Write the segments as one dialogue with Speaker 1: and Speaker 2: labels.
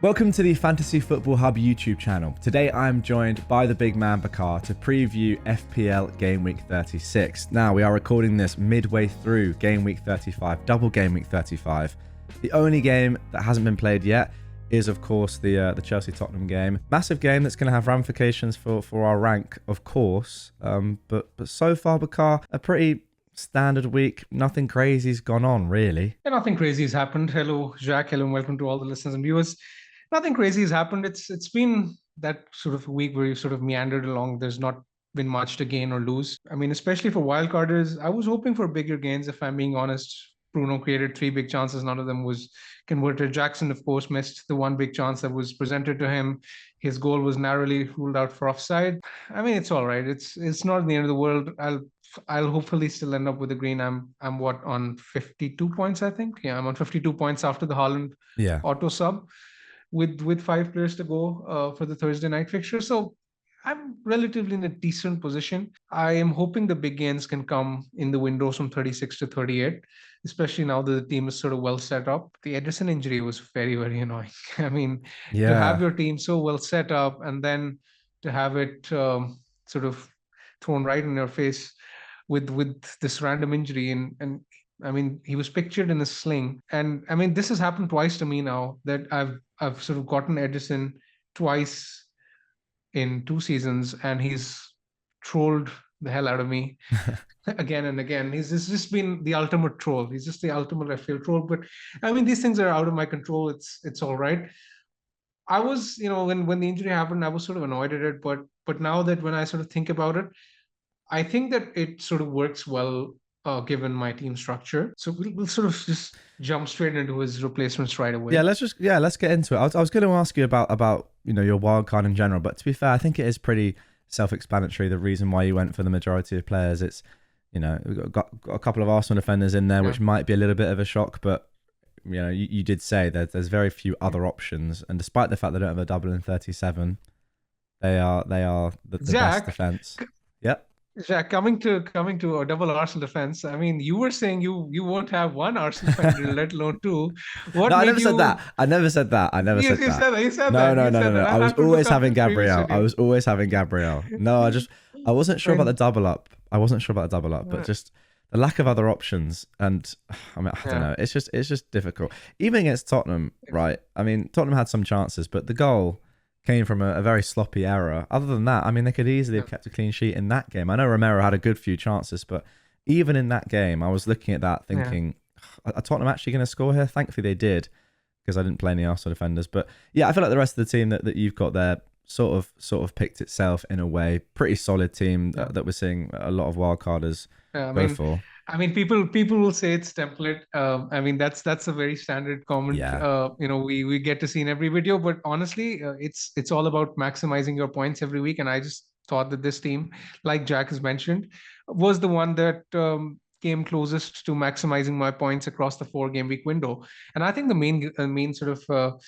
Speaker 1: Welcome to the Fantasy Football Hub YouTube channel. Today I'm joined by the big man Bakar to preview FPL Game Week 36. Now we are recording this midway through Game Week 35, double Game Week 35. The only game that hasn't been played yet is of course the Chelsea-Tottenham game. Massive game that's going to have ramifications for our rank, of course. But so far, Bakar, a pretty standard week. Nothing crazy's gone on, really.
Speaker 2: Yeah, nothing crazy has happened. Hello, Jack. Hello, and welcome to all the listeners and viewers. Nothing crazy has happened. It's been that sort of week where you sort of meandered along. There's not been much to gain or lose. I mean, especially for wildcarders, I was hoping for bigger gains, if I'm being honest. Bruno created 3 big chances. None of them was converted. Jackson, of course, missed the 1 big chance that was presented to him. His goal was narrowly ruled out for offside. I mean, it's all right. It's not the end of the world. I'll hopefully still end up with the green. I'm what, on 52 points, I think. Yeah, I'm on 52 points after the Haaland auto sub with 5 players to go for the Thursday night fixture. So I'm relatively in a decent position. I am hoping the big gains can come in the windows from 36 to 38, especially now that the team is sort of well set up. The Ederson injury was very, very annoying. I mean, to have your team so well set up and then to have it sort of thrown right in your face with this random injury. And I mean, he was pictured in a sling. And I mean, this has happened twice to me now that I've sort of gotten Ederson twice in 2 seasons, and he's trolled the hell out of me again and again. He's just been the ultimate troll. He's just the ultimate FPL troll. But I mean, these things are out of my control. It's all right. I was, when the injury happened, I was sort of annoyed at it. But now that when I sort of think about it, I think that it sort of works well given my team structure. So we'll sort of just jump straight into his replacements right away.
Speaker 1: Yeah, let's get into it. I was going to ask you about your wild card in general, but to be fair, I think it is pretty self-explanatory the reason why you went for the majority of players. It's we've got a couple of Arsenal defenders in there, which might be a little bit of a shock, but you did say that there's very few other options, and despite the fact they don't have a double in 37, they are the best defense. Yep.
Speaker 2: Jack, coming to a double Arsenal defense. I mean, you were saying you won't have 1 Arsenal defender, let alone 2.
Speaker 1: No, I never said that. I never said that.
Speaker 2: You said
Speaker 1: no,
Speaker 2: that.
Speaker 1: No. I was always having Gabriel. No, I wasn't sure about the double up. But just the lack of other options. And I mean, I don't know. It's just difficult. Even against Tottenham, right? I mean, Tottenham had some chances, but the goal came from a very sloppy error. Other than that, I mean, they could easily have kept a clean sheet in that game. I know Romero had a good few chances, but even in that game, I was looking at that thinking, are Tottenham actually going to score here? Thankfully, they did, because I didn't play any Arsenal defenders. But yeah, I feel like the rest of the team that you've got there sort of picked itself in a way. Pretty solid team that we're seeing a lot of wildcarders go for.
Speaker 2: I mean, people will say it's template. I mean, that's a very standard comment.
Speaker 1: Yeah.
Speaker 2: We get to see in every video, but honestly, it's all about maximizing your points every week. And I just thought that this team, like Jack has mentioned, was the one that came closest to maximizing my points across the 4-game week window. And I think the main sort of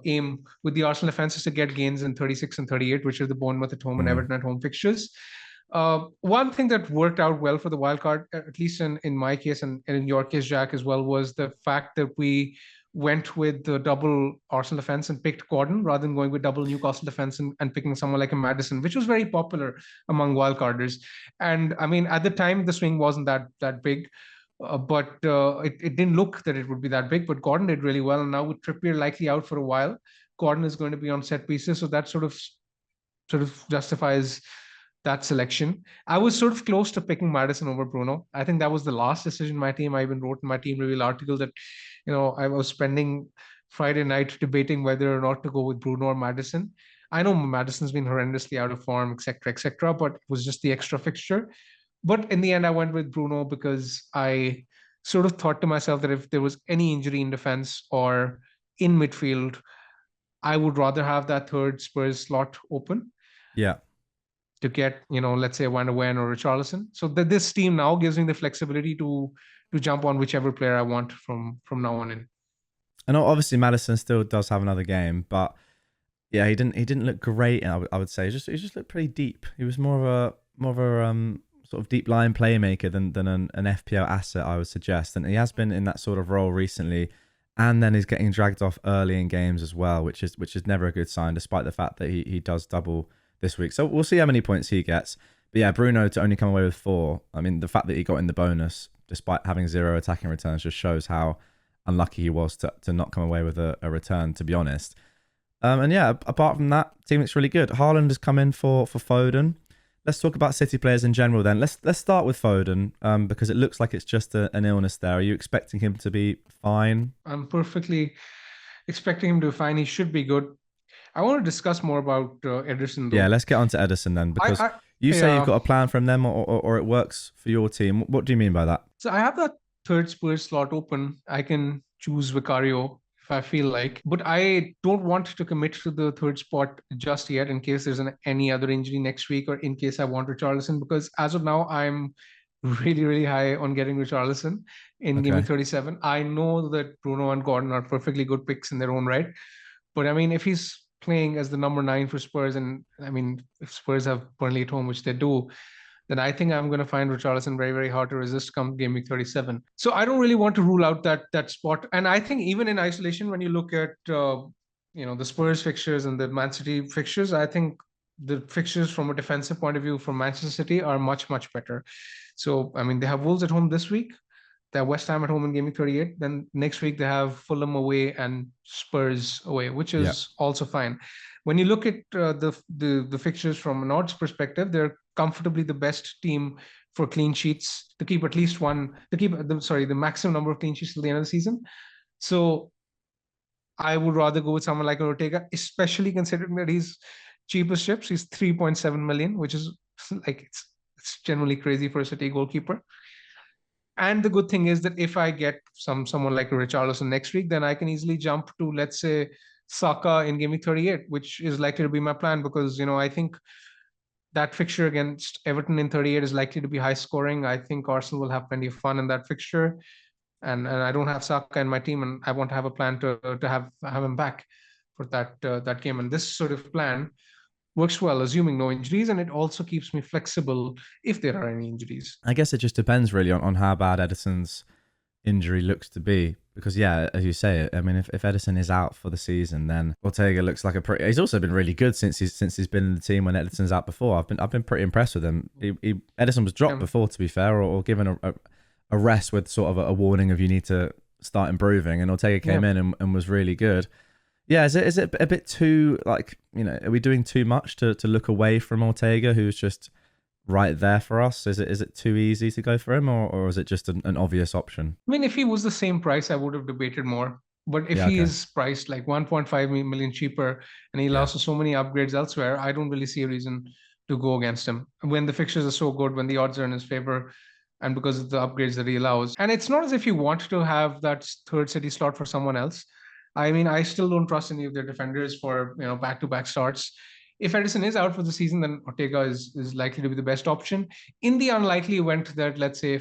Speaker 2: aim with the Arsenal defense is to get gains in 36 and 38, which are the Bournemouth at home and Everton at home fixtures. One thing that worked out well for the wildcard, at least in my case and in your case, Jack, as well, was the fact that we went with the double Arsenal defense and picked Gordon rather than going with double Newcastle defense and picking someone like a Maddison, which was very popular among wildcarders. And I mean, at the time, the swing wasn't that big. But it didn't look that it would be that big, but Gordon did really well. And now with Trippier likely out for a while, Gordon is going to be on set pieces. So that sort of justifies that selection. I was sort of close to picking Maddison over Bruno. I think that was the last decision my team. I even wrote in my team reveal article that, I was spending Friday night debating whether or not to go with Bruno or Maddison. I know Maddison's been horrendously out of form, etc., but it was just the extra fixture. But in the end, I went with Bruno because I sort of thought to myself that if there was any injury in defense or in midfield, I would rather have that third Spurs slot open.
Speaker 1: Yeah.
Speaker 2: To get, let's say Van der Ven or Richarlison. So this team now gives me the flexibility to jump on whichever player I want from now on in.
Speaker 1: And obviously Maddison still does have another game, but yeah, he didn't look great. I would say he just looked pretty deep. He was more of a sort of deep line playmaker than an FPL asset, I would suggest. And he has been in that sort of role recently. and then he's getting dragged off early in games as well, which is never a good sign, despite the fact that he does double this week. So we'll see how many points he gets. But yeah, Bruno to only come away with 4. I mean, the fact that he got in the bonus despite having 0 attacking returns just shows how unlucky he was to not come away with a return, to be honest. And yeah, apart from that, team looks really good. Haaland has come in for Foden. Let's talk about City players in general then. Let's start with Foden because it looks like it's just an illness there. Are you expecting him to be fine?
Speaker 2: I'm perfectly expecting him to be fine. He should be good. I want to discuss more about Ederson, though.
Speaker 1: Yeah, let's get on to Ederson then, because you say you've got a plan from them or it works for your team. What do you mean by that?
Speaker 2: So I have that third Spurs slot open. I can choose Vicario if I feel like, but I don't want to commit to the third spot just yet in case there's any other injury next week or in case I want Richarlison, because as of now, I'm really, really high on getting Richarlison in Gameweek 37. I know that Bruno and Gordon are perfectly good picks in their own right, but I mean, if he's playing as the number 9 for Spurs, and I mean, if Spurs have Burnley at home, which they do, then I think I'm going to find Richarlison very, very hard to resist come game week 37. So I don't really want to rule out that spot. And I think even in isolation, when you look at the Spurs fixtures and the Man City fixtures, I think the fixtures from a defensive point of view for Manchester City are much, much better. So I mean, they have Wolves at home this week. They have West Ham at home in game week 38. Then next week they have Fulham away and Spurs away, which is also fine. When you look at the fixtures from an odds perspective, they're comfortably the best team for clean sheets to keep at least one, the maximum number of clean sheets till the end of the season. So I would rather go with someone like Ortega, especially considering that he's cheapest chips. He's 3.7 million, which is like it's generally crazy for a City goalkeeper. And the good thing is that if I get someone like Richarlison next week, then I can easily jump to, let's say, Saka in game week 38, which is likely to be my plan because, I think that fixture against Everton in 38 is likely to be high scoring. I think Arsenal will have plenty of fun in that fixture. And I don't have Saka in my team, and I want to have a plan to have him back for that game. And this sort of plan works well, assuming no injuries, and it also keeps me flexible if there are any injuries.
Speaker 1: I guess it just depends really on how bad Ederson's injury looks to be. Because yeah, as you say, I mean, if Ederson is out for the season, then Ortega looks like he's also been really good since he's been in the team when Ederson's out before. I've been pretty impressed with him. Ederson was dropped before, to be fair, or given a rest with sort of a warning of you need to start improving, and Ortega came in and was really good. Yeah, is it a bit too, like, are we doing too much to look away from Ortega, who's just right there for us? Is it too easy to go for him, or is it just an obvious option?
Speaker 2: I mean, if he was the same price, I would have debated more. But if he is priced like 1.5 million cheaper and he allows so many upgrades elsewhere, I don't really see a reason to go against him when the fixtures are so good, when the odds are in his favor, and because of the upgrades that he allows. And it's not as if you want to have that third City slot for someone else. I mean, I still don't trust any of their defenders for back-to-back starts. If Ederson is out for the season, then Ortega is likely to be the best option. In the unlikely event that, let's say,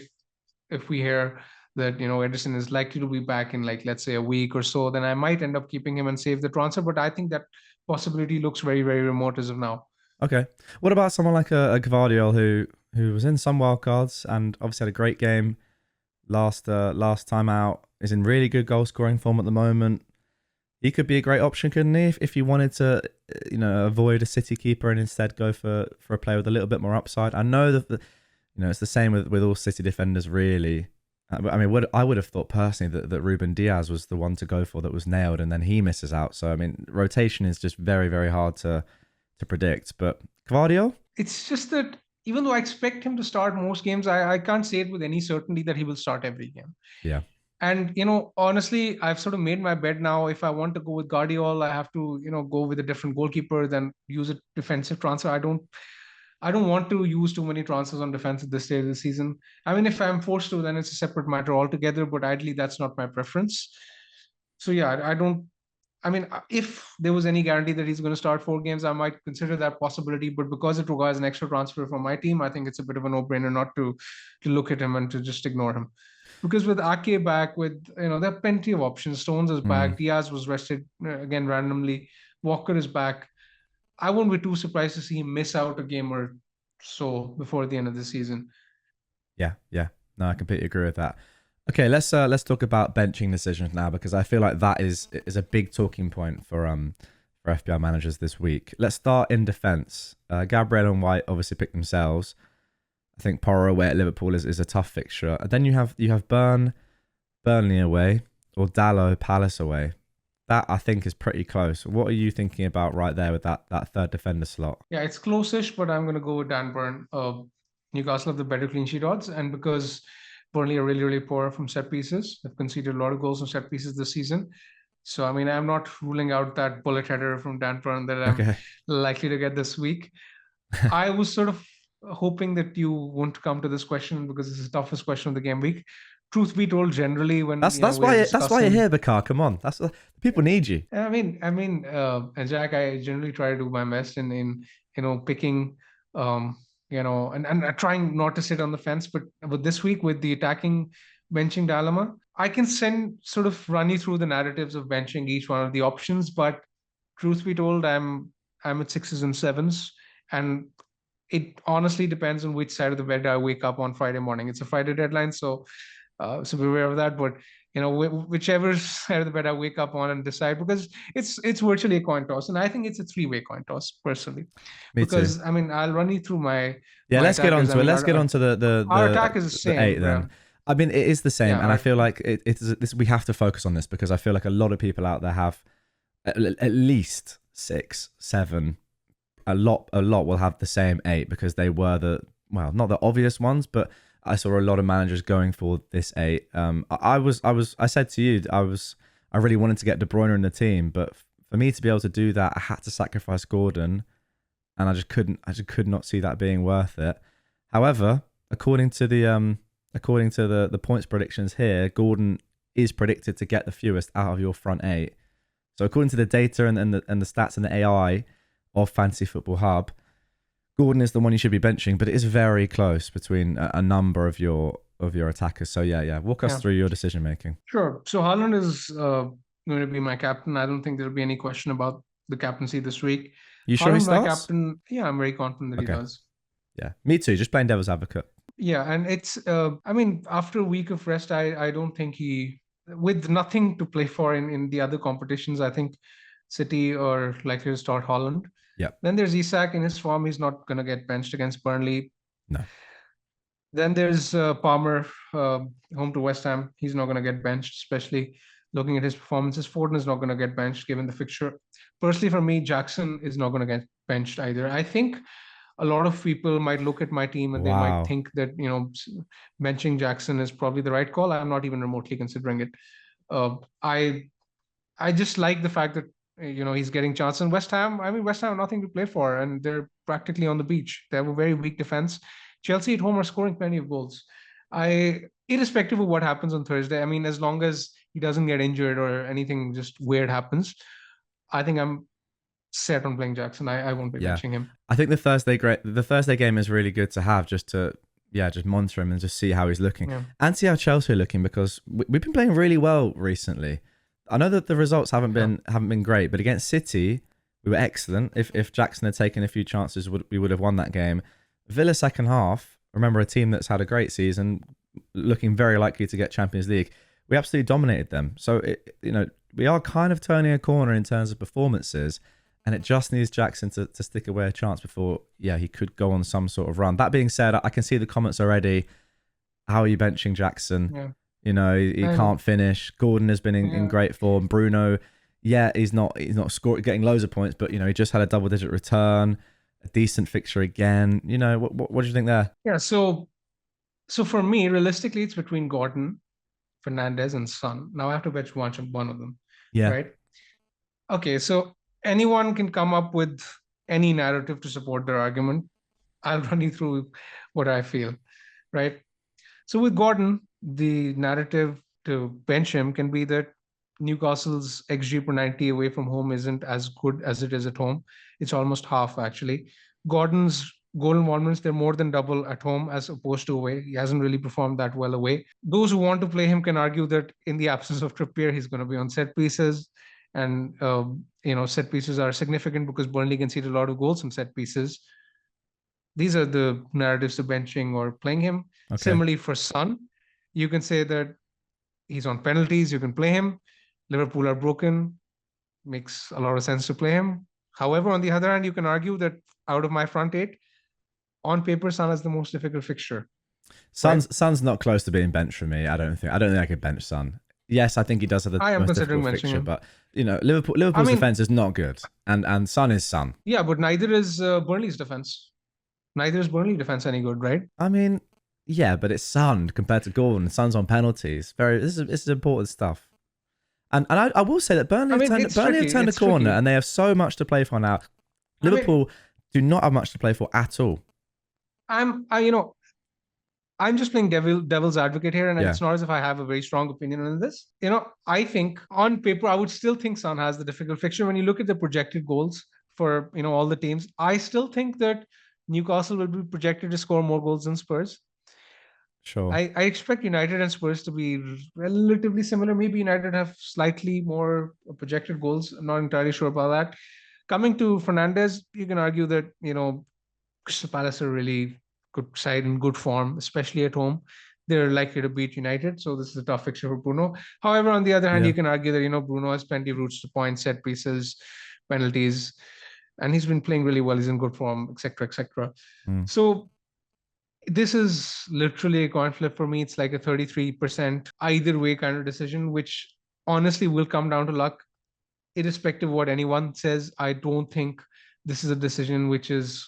Speaker 2: if we hear that Ederson is likely to be back in, like, let's say, a week or so, then I might end up keeping him and save the transfer. But I think that possibility looks very, very remote as of now.
Speaker 1: Okay. What about someone like a Gvardiol who was in some wildcards and obviously had a great game last time out, is in really good goal scoring form at the moment? He could be a great option, couldn't he? If you wanted to, avoid a City keeper and instead go for a player with a little bit more upside. I know that it's the same with all City defenders, really. I mean, I would have thought personally that Ruben Diaz was the one to go for that was nailed, and then he misses out. So I mean, rotation is just very, very hard to predict. But Gvardiol?
Speaker 2: It's just that even though I expect him to start most games, I can't say it with any certainty that he will start every game.
Speaker 1: Yeah.
Speaker 2: And, honestly, I've sort of made my bed now. If I want to go with Guardiola, I have to, go with a different goalkeeper, then use a defensive transfer. I don't want to use too many transfers on defense at this stage of the season. I mean, if I'm forced to, then it's a separate matter altogether, but ideally that's not my preference. So yeah, I mean, if there was any guarantee that he's going to start 4 games, I might consider that possibility. But because it requires an extra transfer from my team, I think it's a bit of a no-brainer not to look at him and to just ignore him. Because with Ake back, there are plenty of options. Stones is back. Diaz was rested again randomly. Walker is back. I won't be too surprised to see him miss out a game or so before the end of the season.
Speaker 1: Yeah. No, I completely agree with that. Okay, let's talk about benching decisions now, because I feel like that is a big talking point for FPL managers this week. Let's start in defence. Gabriel and White obviously picked themselves. I think Porro away at Liverpool is a tough fixture. And then you have Burnley away, or Dallo Palace away. That I think is pretty close. What are you thinking about right there with that third defender slot?
Speaker 2: Yeah, it's close-ish, but I'm going to go with Dan Burn. Newcastle have the better clean sheet odds, and because Burnley are really, really poor from set pieces, they've conceded a lot of goals from set pieces this season. So, I mean, I'm not ruling out that bullet header from Dan Burn that I'm likely to get this week. I was sort of hoping that you won't come to this question because it's the toughest question of the game week. Truth be told, generally when
Speaker 1: that's why you're here, Bakar. Come on, people need you.
Speaker 2: I mean, and Jack, I generally try to do my best in picking, and trying not to sit on the fence. But this week with the attacking benching dilemma, I can sort of run you through the narratives of benching each one of the options. But truth be told, I'm at 6s and 7s, and it honestly depends on which side of the bed I wake up on Friday morning. It's a Friday deadline, so beware of that. But whichever side of the bed I wake up on and decide, because it's virtually a coin toss, and I think it's a 3-way coin toss personally.
Speaker 1: Me
Speaker 2: because
Speaker 1: too.
Speaker 2: I mean, I'll run you through my
Speaker 1: let's get on to it. Let's get on to the
Speaker 2: our attack is the same.
Speaker 1: 8 then.
Speaker 2: Yeah.
Speaker 1: I mean, it is the same, and I feel like it's we have to focus on this because I feel like a lot of people out there have at least 6, 7. A lot will have the same 8 because they were not the obvious ones, but I saw a lot of managers going for this 8. I said to you, I really wanted to get De Bruyne in the team, but for me to be able to do that, I had to sacrifice Gordon, and I just could not see that being worth it. However, according to the points predictions here, Gordon is predicted to get the fewest out of your front 8. So according to the data and the stats and the AI of Fantasy Football Hub, Gordon is the one you should be benching, but it is very close between a number of your attackers. So yeah, walk us through your decision making.
Speaker 2: Sure. So Haaland is going to be my captain. I don't think there'll be any question about the captaincy this week.
Speaker 1: You sure he starts?
Speaker 2: My captain. Yeah, I'm very confident that he does.
Speaker 1: Yeah, me too. Just playing devil's advocate.
Speaker 2: Yeah, and it's I mean, after a week of rest, I don't think with nothing to play for in the other competitions, I think City are likely to start Haaland.
Speaker 1: Yeah.
Speaker 2: Then there's Isak in his form. He's not going to get benched against Burnley.
Speaker 1: No.
Speaker 2: Then there's Palmer, home to West Ham. He's not going to get benched, especially looking at his performances. Foden is not going to get benched given the fixture. Personally, for me, Jackson is not going to get benched either. I think a lot of people might look at my team and they might think that, benching Jackson is probably the right call. I'm not even remotely considering it. I just like the fact that he's getting chances. And West Ham have nothing to play for, and they're practically on the beach. They have a very weak defense. Chelsea at home are scoring plenty of goals. Irrespective of what happens on Thursday, I mean, as long as he doesn't get injured or anything just weird happens, I think I'm set on playing Jackson. I won't be benching him.
Speaker 1: I think the Thursday game is really good to have just to just monitor him and just see how he's looking and see how Chelsea are looking, because we've been playing really well recently. I know that the results haven't been great, but against City we were excellent. If Jackson had taken a few chances, we would have won that game. Villa second half, remember, a team that's had a great season, looking very likely to get Champions League. We absolutely dominated them. So we are kind of turning a corner in terms of performances, and it just needs Jackson to stick away a chance before he could go on some sort of run. That being said, I can see the comments already. How are you benching Jackson?
Speaker 2: Yeah.
Speaker 1: He can't finish. Gordon has been in great form. Bruno, he's not getting loads of points, but he just had a double-digit return, a decent fixture again. What do you think there?
Speaker 2: Yeah, so for me, realistically, it's between Gordon, Fernandez, and Son. Now I have to bench one of them.
Speaker 1: Yeah.
Speaker 2: Right. Okay, so anyone can come up with any narrative to support their argument. I'll run you through what I feel. Right. So with Gordon, the narrative to bench him can be that Newcastle's XG per 90 away from home isn't as good as it is at home. It's almost half, actually. Gordon's goal involvements, they're more than double at home as opposed to away. He hasn't really performed that well away. Those who want to play him can argue that in the absence of Trippier, he's going to be on set pieces. And, set pieces are significant because Burnley concede a lot of goals from set pieces. These are the narratives to benching or playing him. Okay. Similarly, for Son, you can say that He's on penalties. You can play him. Liverpool are broken. Makes a lot of sense to play him. However, on the other hand, you can argue that out of my front 8, on paper, Son is the most difficult fixture.
Speaker 1: Son's not close to being benched for me. I don't think I could bench Son. Yes, I think he does have the most difficult fixture, but Liverpool's defense is not good, and Son is Son.
Speaker 2: Yeah, but neither is Burnley's defense. Neither is Burnley defense any good, right?
Speaker 1: I mean, yeah, but it's Son compared to Gordon. Son's on penalties. This is important stuff. And I will say that Burnley have turned a corner, and they have so much to play for now. Liverpool do not have much to play for at all.
Speaker 2: I'm just playing devil's advocate here, and it's not as if I have a very strong opinion on this. I think on paper, I would still think Son has the difficult fixture. When you look at the projected goals for all the teams, I still think that Newcastle will be projected to score more goals than Spurs.
Speaker 1: Sure.
Speaker 2: I expect United and Spurs to be relatively similar. Maybe United have slightly more projected goals. I'm not entirely sure about that. Coming to Fernandes, you can argue that, Crystal Palace are really good side in good form, especially at home. They're likely to beat United. So this is a tough fixture for Bruno. However, on the other hand, you can argue that, Bruno has plenty of routes to points, set pieces, penalties, and he's been playing really well. He's in good form, etc., etc. So this is literally a coin flip for me. It's like a 33% either way kind of decision, which honestly will come down to luck. Irrespective of what anyone says, I don't think this is a decision which is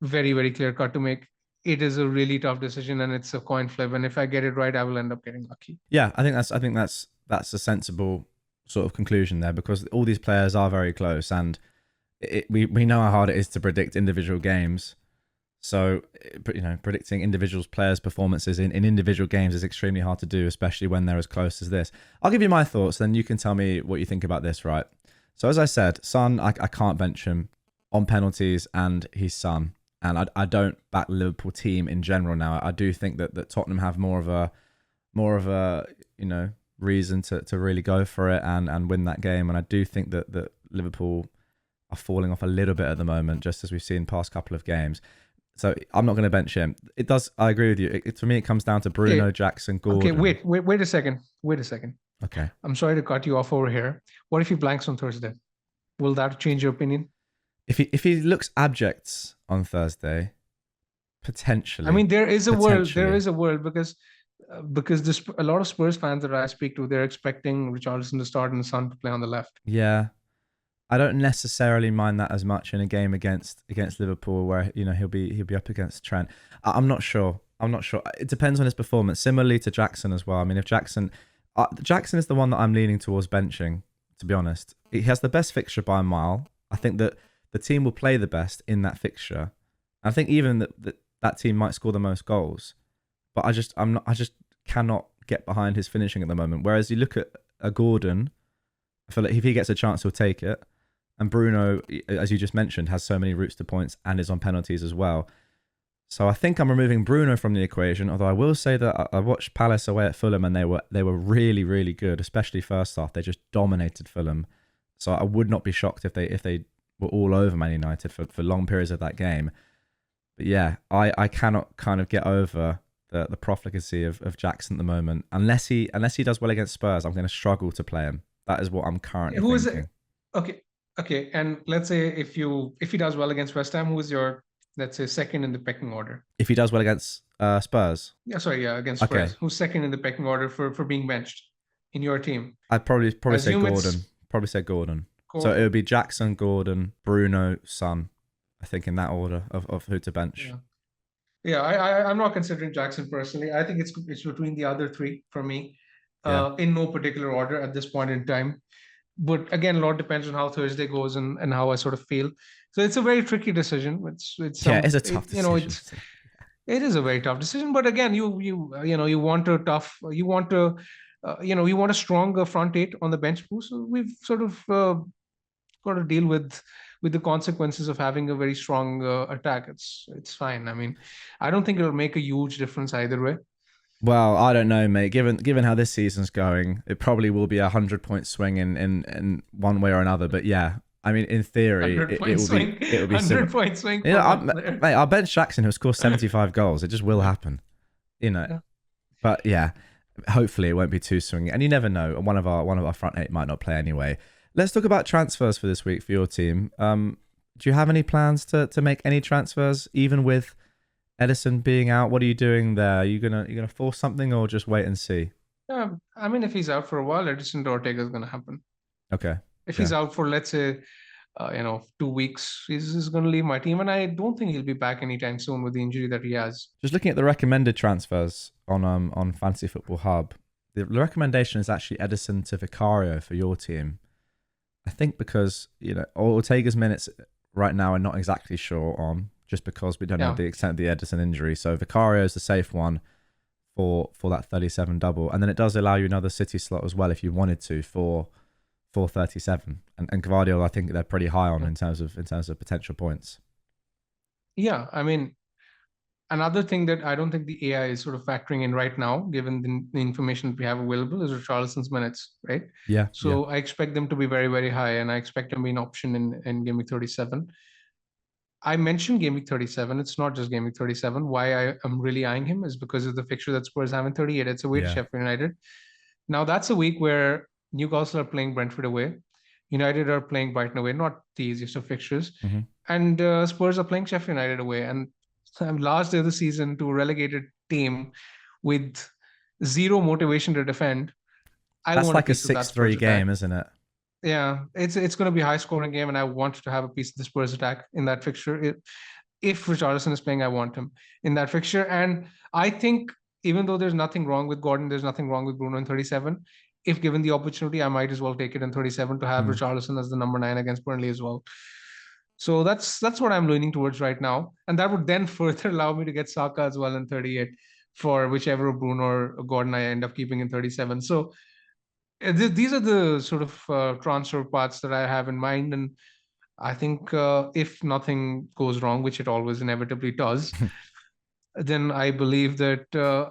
Speaker 2: very, very clear cut to make. It is a really tough decision, and it's a coin flip. And if I get it right, I will end up getting lucky.
Speaker 1: Yeah, I think that's a sensible sort of conclusion there, because all these players are very close, and we know how hard it is to predict individual games. So, predicting individual players' performances in individual games is extremely hard to do, especially when they're as close as this. I'll give you my thoughts, then you can tell me what you think about this, right? So, as I said, Son, I can't bench him on penalties, and he's Son. And I don't back the Liverpool team in general now. I do think that Tottenham have more of a reason to really go for it and win that game. And I do think that Liverpool are falling off a little bit at the moment, just as we've seen past couple of games. So I'm not going to bench him. It does. I agree with you. For me, it comes down to Bruno, Jackson, Gordon.
Speaker 2: Okay, wait a second.
Speaker 1: Okay.
Speaker 2: I'm sorry to cut you off over here. What if he blanks on Thursday? Will that change your opinion?
Speaker 1: If he looks abject on Thursday, potentially.
Speaker 2: I mean, there is a world. There is a world because a lot of Spurs fans that I speak to, they're expecting Richarlison to start and Son to play on the left.
Speaker 1: Yeah. I don't necessarily mind that as much in a game against Liverpool, where he'll be up against Trent. I'm not sure. It depends on his performance. Similarly to Jackson as well. I mean, if Jackson is the one that I'm leaning towards benching, to be honest. He has the best fixture by a mile. I think that the team will play the best in that fixture. I think even that team might score the most goals. But I just cannot get behind his finishing at the moment. Whereas you look at a Gordon, I feel like if he gets a chance, he'll take it. And Bruno, as you just mentioned, has so many routes to points and is on penalties as well. So I think I'm removing Bruno from the equation. Although I will say that I watched Palace away at Fulham, and they were really, really good, especially first half. They just dominated Fulham. So I would not be shocked if they were all over Man United for long periods of that game. But yeah, I cannot kind of get over the profligacy of Jackson at the moment. Unless he does well against Spurs, I'm going to struggle to play him. That is what I'm currently thinking.
Speaker 2: Who is it? Okay, and let's say if he does well against West Ham, who is your, let's say, second in the pecking order?
Speaker 1: If he does well against Spurs?
Speaker 2: Against Spurs. Okay. Who's second in the pecking order for being benched in your team?
Speaker 1: I'd probably say Gordon. Probably say Gordon. So it would be Jackson, Gordon, Bruno, Son, I think, in that order of who to bench.
Speaker 2: Yeah, I'm not considering Jackson personally. I think it's between the other three for me, in no particular order at this point in time. But again, a lot depends on how Thursday goes and how I sort of feel. So it's a very tricky decision. It's
Speaker 1: a tough decision.
Speaker 2: It is a very tough decision. But again, you want a stronger front 8 on the bench boost. So we've sort of got to deal with the consequences of having a very strong attack. It's fine. I mean, I don't think it'll make a huge difference either way.
Speaker 1: Well, I don't know, mate. Given how this season's going, it probably will be a 100-point swing in one way or another. But yeah, I mean, in theory, it will be
Speaker 2: 100-point swing.
Speaker 1: Mate, I'll bench Jackson, who'll score 75 goals. It just will happen,
Speaker 2: Yeah.
Speaker 1: But yeah, hopefully it won't be too swingy. And you never know. One of our front eight might not play anyway. Let's talk about transfers for this week for your team. Do you have any plans to make any transfers, even with Ederson being out? What are you doing there? Are you gonna force something or just wait and see?
Speaker 2: I mean, if he's out for a while, Ederson to Ortega is going to happen.
Speaker 1: Okay.
Speaker 2: If he's out for, let's say, 2 weeks, he's going to leave my team, and I don't think he'll be back anytime soon with the injury that he has.
Speaker 1: Just looking at the recommended transfers on Fantasy Football Hub, the recommendation is actually Ederson to Vicario for your team. I think because Ortega's minutes right now are not exactly sure on, just because we don't know the extent of the Ederson injury. So Vicario is the safe one for that 37 double, and then it does allow you another City slot as well if you wanted to for 37. And Gvardiol, I think they're pretty high on in terms of potential points.
Speaker 2: Yeah, I mean, another thing that I don't think the AI is sort of factoring in right now, given the information that we have available, is Richarlison's minutes, right?
Speaker 1: Yeah.
Speaker 2: So I expect them to be very, very high, and I expect them to be an option in Game Week 37. I mentioned Game Week 37. It's not just Game Week 37. Why I am really eyeing him is because of the fixture that Spurs have in 38. It's away to Sheffield United. Now, that's a week where Newcastle are playing Brentford away. United are playing Brighton away, not the easiest of fixtures.
Speaker 1: Mm-hmm.
Speaker 2: And Spurs are playing Sheffield United away. And last day of the season to a relegated team with zero motivation to defend.
Speaker 1: That's like a 6-3 game, isn't it?
Speaker 2: Yeah, it's going to be a high-scoring game, and I want to have a piece of the Spurs attack in that fixture. If Richarlison is playing, I want him in that fixture. And I think even though there's nothing wrong with Gordon, there's nothing wrong with Bruno in 37. If given the opportunity, I might as well take it in 37 to have Richarlison as the number 9 against Burnley as well. So that's what I'm leaning towards right now. And that would then further allow me to get Saka as well in 38 for whichever Bruno or Gordon I end up keeping in 37. So these are the sort of transfer paths that I have in mind. And I think if nothing goes wrong, which it always inevitably does, then I believe that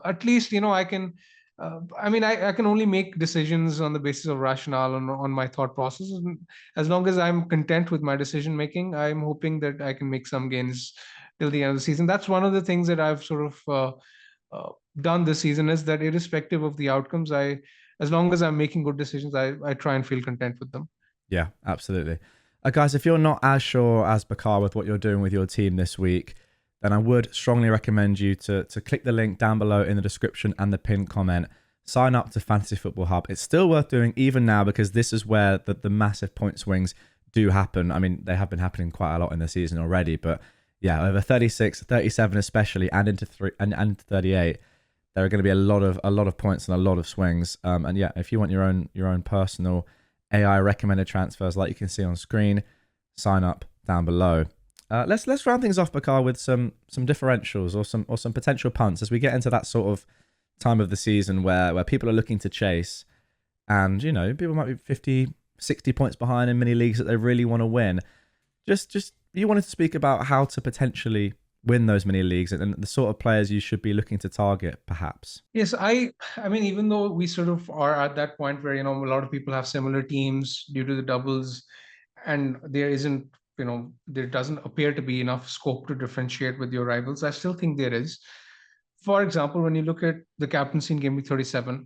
Speaker 2: at least, I can, I can only make decisions on the basis of rationale and on my thought process. As long as I'm content with my decision making, I'm hoping that I can make some gains till the end of the season. That's one of the things that I've sort of done this season, is that irrespective of the outcomes, as long as I'm making good decisions, I try and feel content with them.
Speaker 1: Yeah, absolutely. Guys, if you're not as sure as Bakar with what you're doing with your team this week, then I would strongly recommend you to click the link down below in the description and the pinned comment. Sign up to Fantasy Football Hub. It's still worth doing even now, because this is where the massive point swings do happen. I mean, they have been happening quite a lot in the season already, but yeah, over 36, 37 especially, and into 38. There are going to be a lot of points and a lot of swings. And yeah, if you want your own personal AI recommended transfers, like you can see on screen, sign up down below. Let's round things off, Bakar, with some differentials or some potential punts as we get into that sort of time of the season where people are looking to chase, and people might be 50, 60 points behind in many leagues that they really want to win. Just you wanted to speak about how to potentially win those mini leagues and the sort of players you should be looking to target, perhaps.
Speaker 2: Yes, I mean, even though we sort of are at that point where, a lot of people have similar teams due to the doubles, and there doesn't appear to be enough scope to differentiate with your rivals, I still think there is. For example, when you look at the captaincy in Game Week 37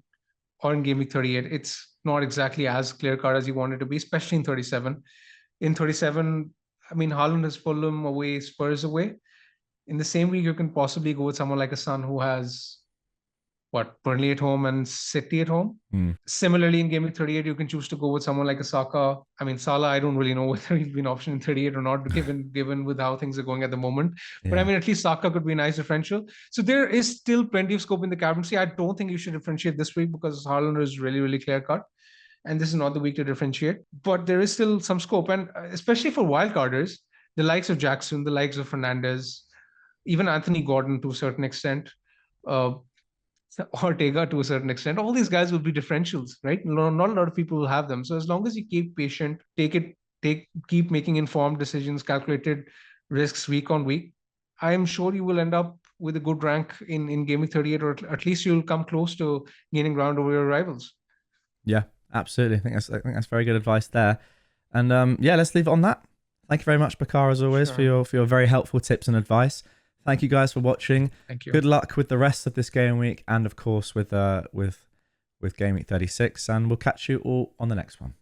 Speaker 2: or in Game Week 38, it's not exactly as clear-cut as you want it to be, especially in 37. In 37, I mean, Haaland has Fulham away, Spurs away. In the same week, you can possibly go with someone like a Son who has Burnley at home and City at home. Similarly, in Game Week 38, you can choose to go with someone like a Saka. I mean, Salah, I don't really know whether he'll be an option in 38 or not, given with how things are going at the moment. But I mean, at least Saka could be a nice differential. So there is still plenty of scope in the captaincy. I don't think you should differentiate this week because Haaland is really, really clear-cut. And this is not the week to differentiate. But there is still some scope. And especially for wildcarders, the likes of Jackson, the likes of Fernandes, even Anthony Gordon to a certain extent, Ortega to a certain extent, all these guys will be differentials, right? Not a lot of people will have them. So as long as you keep patient, keep making informed decisions, calculated risks week on week, I am sure you will end up with a good rank in Game Week 38, or at least you'll come close to gaining ground over your rivals.
Speaker 1: Yeah, absolutely. I think that's very good advice there. And let's leave it on that. Thank you very much, Bakar, as always, for your very helpful tips and advice. Thank you guys for watching.
Speaker 2: Thank you.
Speaker 1: Good luck with the rest of this game week, and of course with with Gameweek 36, and we'll catch you all on the next one.